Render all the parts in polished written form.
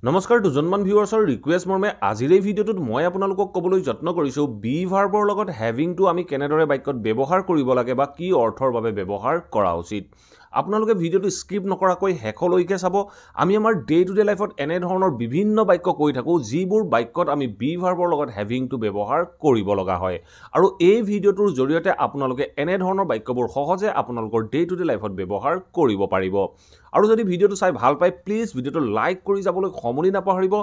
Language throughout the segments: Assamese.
নমস্কাৰ দুজনমান ভিউৱাৰ্ছৰ ৰিকুৱেষ্ট মৰ্মে আজিৰ এই ভিডিঅ'টোত মই আপোনালোকক ক'বলৈ যত্ন কৰিছোঁ বি ভাৰ্বৰ লগত হেভিংটো আমি কেনেদৰে বাক্যত ব্যৱহাৰ কৰিব লাগে বা কি অৰ্থৰ বাবে ব্যৱহাৰ কৰা উচিত আপোনালোকে ভিডিঅ'টো স্কিপ নকৰাকৈ শেষলৈকে চাব আমি আমাৰ ডে টু ডে লাইফত এনে ধৰণৰ বিভিন্ন বাক্য কৈ থাকোঁ যিবোৰ বাক্যত আমি বি ভাৰ্বৰ লগত হেভিংটো ব্যৱহাৰ কৰিব লগা হয় আৰু এই ভিডিঅ'টোৰ জৰিয়তে আপোনালোকে এনে ধৰণৰ বাক্যবোৰ সহজে আপোনালোকৰ ডে টু ডে লাইফত ব্যৱহাৰ কৰিব পাৰিব আৰু যদি ভিডিঅ'টো চাই ভাল পায় প্লিজ ভিডিঅ'টো লাইক কৰি যাবলৈ সমলি নাপাহৰিব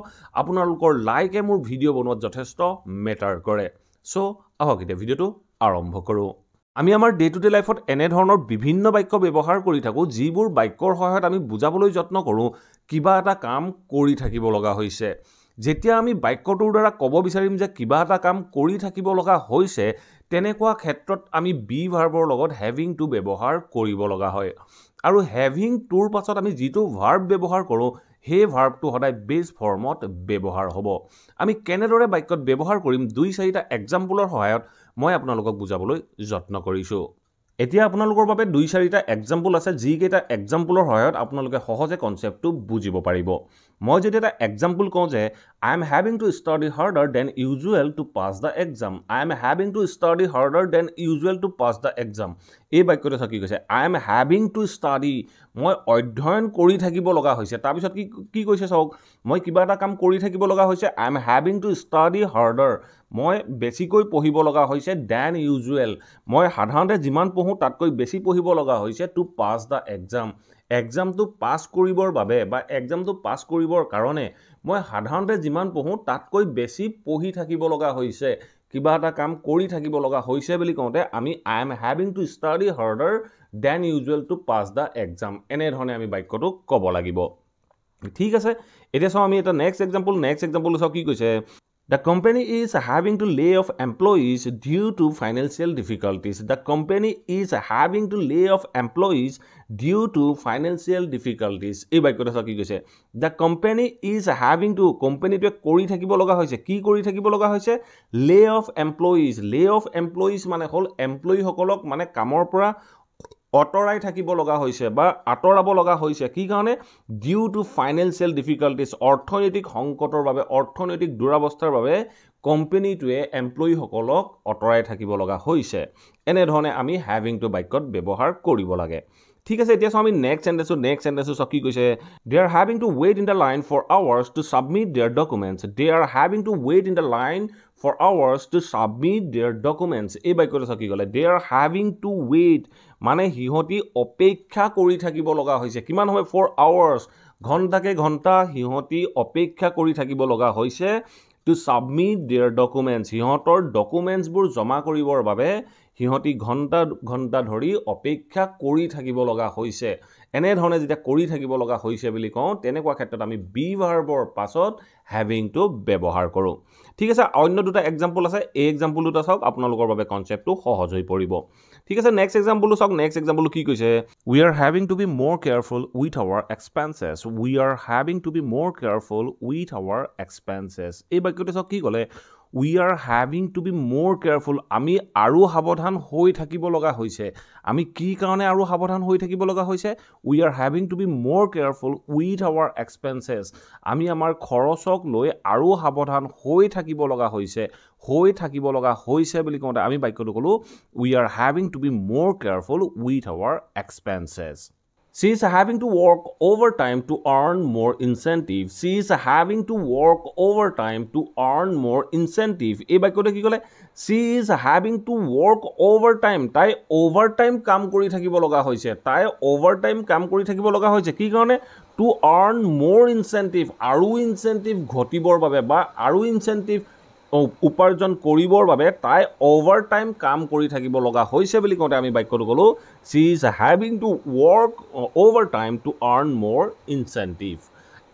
আপোনালোকৰ লাইকে মোৰ ভিডিঅ' বনোৱাত যথেষ্ট মেটাৰ কৰে সো আহক এতিয়া ভিডিঅ'টো আৰম্ভ কৰোঁ আমি আমাৰ ডে টু ডে লাইফত এনে ধৰণৰ বিভিন্ন বাক্য ব্যৱহাৰ কৰি থাকোঁ যিবোৰ বাক্যৰ সহায়ত আমি বুজাবলৈ যত্ন কৰোঁ কিবা এটা কাম কৰি থাকিব লগা হৈছে যেতিয়া আমি বাক্যটোৰ দ্বাৰা ক'ব বিচাৰিম যে কিবা এটা কাম কৰি থাকিব লগা হৈছে তেনেকুৱা ক্ষেত্ৰত আমি বি ভাৰ্বৰ লগত হেভিংটো ব্যৱহাৰ কৰিব লগা হয় আৰু হেভিং টুৰ পাছত আমি যিটো ভাৰ্ব ব্যৱহাৰ কৰোঁ সেই ভাৰ্বটো সদায় বেছ ফৰ্মত ব্যৱহাৰ হ'ব আমি কেনেদৰে বাক্যত ব্যৱহাৰ কৰিম দুই চাৰিটা এক্সাম্পলৰ সহায়ত মই আপোনালোকক বুজাবলৈ যত্ন কৰিছোঁ এতিয়া আপোনালোকৰ বাবে দুই চাৰিটা এক্সাম্পল আছে যিকেইটা এক্সাম্পলৰ সহায়ত আপোনালোকে সহজে কনচেপ্টটো বুজিব পাৰিব মই যদি এটা এক্সাম্পল কওঁ যে I am having to study harder than usual to pass the exam. I am having to study harder than usual to pass the exam. এই বাক্যটো কি কৈছে I am having to study মই অধ্যয়ন কৰি থাকিব লগা হৈছে তাৰপিছত কি কৈছে চাওক মই কিবা এটা কাম কৰি থাকিব লগা হৈছে I am having to study harder মই বেছিকৈ পঢ়িব লগা হৈছে than usual মই সাধাৰণতে যিমান পঢ়ো তাতকৈ বেছি পঢ়িব লগা হৈছে to pass the exam এক্সামটো পাছ কৰিবৰ বাবে বা এক্সামটো পাছ কৰিবৰ কাৰণে মই সাধাৰণতে যিমান পঢ়ো তাতকৈ বেছি পঢ়ি থাকিব লগা হৈছে কিবা এটা কাম কৰি থাকিব লগা হৈছে বুলি কওঁতে আমি I am having to study harder than usual to pass the exam এনে ধৰণে আমি বাক্যটো ক'ব লাগিব ঠিক আছে এতিয়া চাও আমি এটা নেক্সট এক্সাম্পল চাও কি কৈছে The company is having to lay off employees due to financial difficulties. The company is having to lay off employees due to financial difficulties. এই বাক্যটো কি কৈছে The company is having to কোম্পানীটোৱে কৰি থাকিব লগা হৈছে কি কৰি থাকিব লগা হৈছে lay off employees মানে হ'ল এমপ্লয়ী সকলক মানে কামৰ পৰা অটৰাই থাকিব লগা হৈছে বা আতৰাব লগা হৈছে কি কাৰণে ডিউ টু ফাইনেন্সিয়েল ডিফিকাল্টিজ অৰ্থনৈতিক সংকটৰ বাবে অৰ্থনৈতিক দুৰাৱস্থাৰ বাবে কোম্পানীটোৱে এমপ্লয়ী সকলক অটৰাই থাকিব লগা হৈছে এনে ধৰণে আমি হ্যাভিং টু বাক্যত ব্যৱহাৰ কৰিব লাগে ঠিক আছে এতিয়া আমি নেক্সট সেন্টেন্স কি কৈছে they are having to wait in the line for hours to submit their documents এই বাক্যটো কি ক'লে they are having to wait মানে হিহতি অপেক্ষা কৰি থাকিব লগা হৈছে কিমান সময় 4 hours ঘণ্টাকে ঘণ্টা হিহতি অপেক্ষা কৰি থাকিব লগা হৈছে to submit their documents হিহতৰ ডকুমেন্টছবোৰ জমা কৰিবৰ বাবে হিহতি ঘণ্টা ঘণ্টা ধৰি অপেক্ষা কৰি থাকিব লগা হৈছে এনে ধৰণে যেতিয়া কৰি থাকিব লগা হৈছে বুলি কওঁ তেনেকুৱা ক্ষেত্ৰত আমি বি ভাৰ্বৰ পাছত হ্যাভিং টু ব্যৱহাৰ কৰোঁ ঠিক আছে অন্য দুটা এক্সাম্পল আছে এই এক্সাম্পল দুটা চাওক আপোনালোকৰ বাবে কনসেপ্টটো সহজ হৈ পৰিব ঠিক আছে নেক্সট এক্সাম্পল চাওক নেক্সট এক্সাম্পল কি কৈছে we are having to be more careful with our expenses এই বাক্যটো চাওক কি ক'লে we are having to be more careful আমি আৰু সাৱধান হৈ থাকিব লগা হৈছে আমি কি কাৰণে আৰু সাৱধান হৈ থাকিব লগা হৈছে we are having to be more careful with our expenses আমি আমাৰ খৰচক লৈ আৰু সাৱধান হৈ থাকিব লগা হৈছে বুলি কওঁতে আমি বাক্যটো ক'লো we are having to be more careful with our expenses She is having to work overtime to earn more incentive. এই বাক্যটো কি ক'লে She is having to work overtime. তাই overtime কাম কৰি থাকিব লগা হৈছে কি কাৰণে to earn more incentive আৰু incentive ঘটিবৰ বাবে বা আৰু incentive উপাৰ্জন কৰিবৰ বাবে তাই ওভাৰটাইম কাম কৰি থাকিব লগা হৈছে বুলি কওঁতে আমি বাক্যটো ক'লো she is having to work overtime to earn more incentive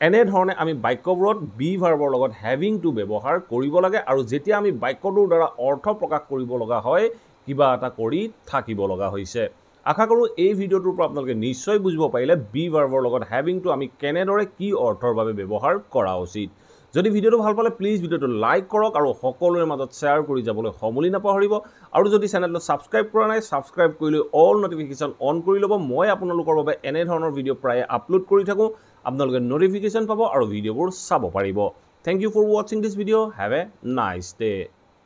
এনে ধৰণে আমি বাক্যবোৰত বি ভাৰ্বৰ লগত হ্যাভিং টু ব্যৱহাৰ কৰিব লাগে আৰু যেতিয়া আমি বাক্যটোৰ দ্বাৰা অৰ্থ প্ৰকাশ কৰিব লগা হয় কিবা এটা কৰি থাকিব লগা হৈছে আশা কৰো এই ভিডিঅ'টোৰ পৰা আপোনালোকে নিশ্চয় বুজিব পাৰিলে বি ভাৰ্বৰ লগত হ্যাভিং টু আমি কেনেদৰে কি অৰ্থৰ বাবে ব্যৱহাৰ কৰা উচিত যদি ভিডিওটো ভাল পালে প্লিজ ভিডিওটো লাইক কৰক আৰু সকলোৰে মাজত শেয়াৰ কৰি যাবলৈ সমলি নাপাহৰিব আৰু যদি চেনেলটো সাবস্ক্ৰাইব কৰা নাই সাবস্ক্ৰাইব কৰি লৈ অল নটিফিকেশন অন কৰি ল'ব মই আপোনালোকৰ বাবে এনে ধৰণৰ ভিডিও প্ৰায় আপলোড কৰি থাকো আপোনালোকে নটিফিকেশ্যন পাব আৰু ভিডিঅ'বোৰ চাব পাৰিব। থেংক ইউ ফৰ ৱাচিং this video'. Have a nice day.